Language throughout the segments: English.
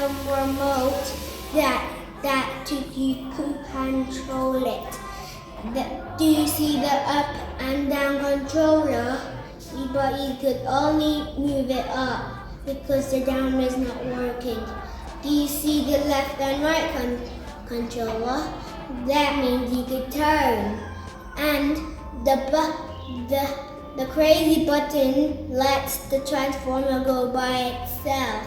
remote that you could control it. Do you see the up and down controller? But you could only move it up because the down is not working. Do you see the left and right controller? That means you could turn. And the crazy button lets the transformer go by itself.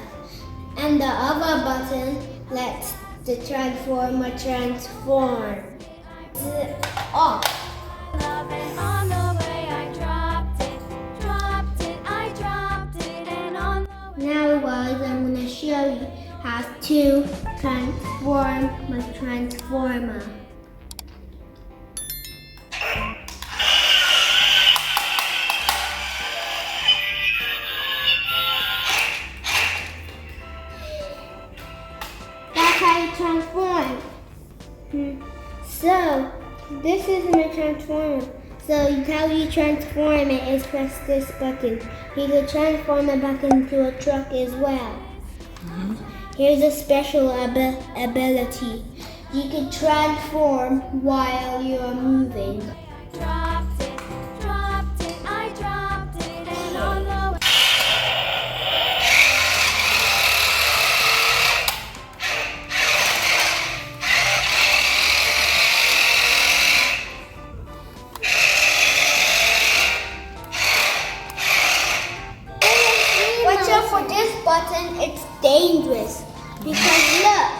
And the other button lets the transformer transform. Off. Now guys, I'm going to show you how to transform my transformer. That's how you transform. So, this is my transformer. So how you transform it is press this button. You can transform it back into a truck as well. Here's a special ability. You can transform while you're moving. Watch out for this button, it's dangerous. Because look.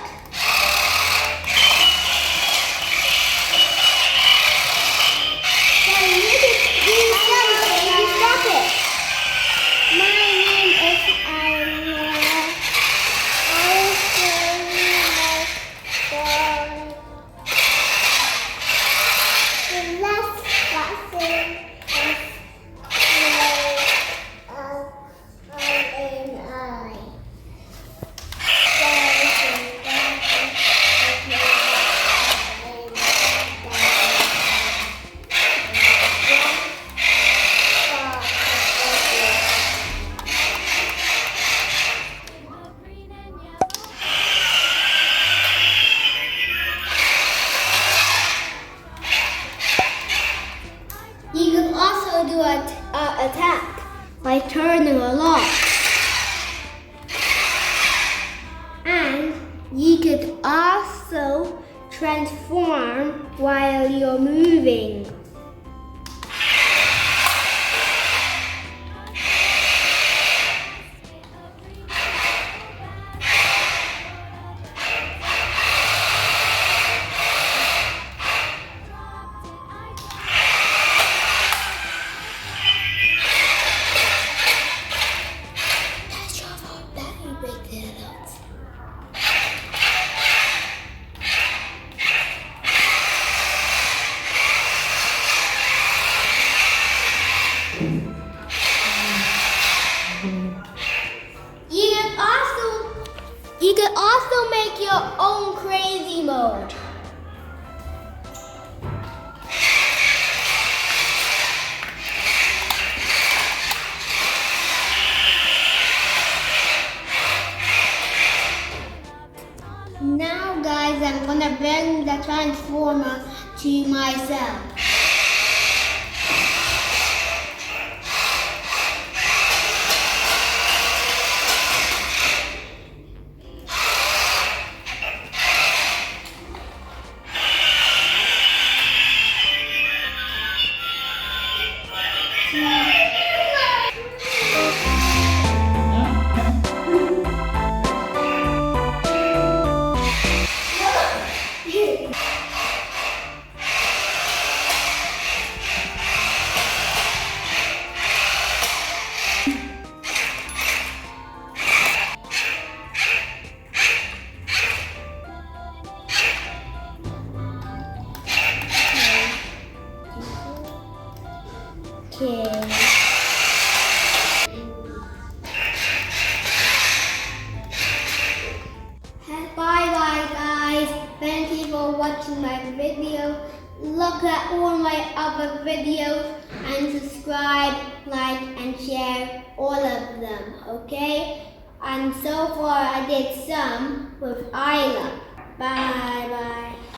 So you can do something, you stop it. My name is Ira. I will show you the left button is You can also do an attack by turning a lock. And you could also transform while you're moving. You can also make your own crazy mode. Now guys, I'm gonna bring the transformer to myself. Okay. Bye guys. Thank you for watching my video. Look at all my other videos and subscribe, like and share all of them. Okay? And so far I did some with Isla. Bye bye.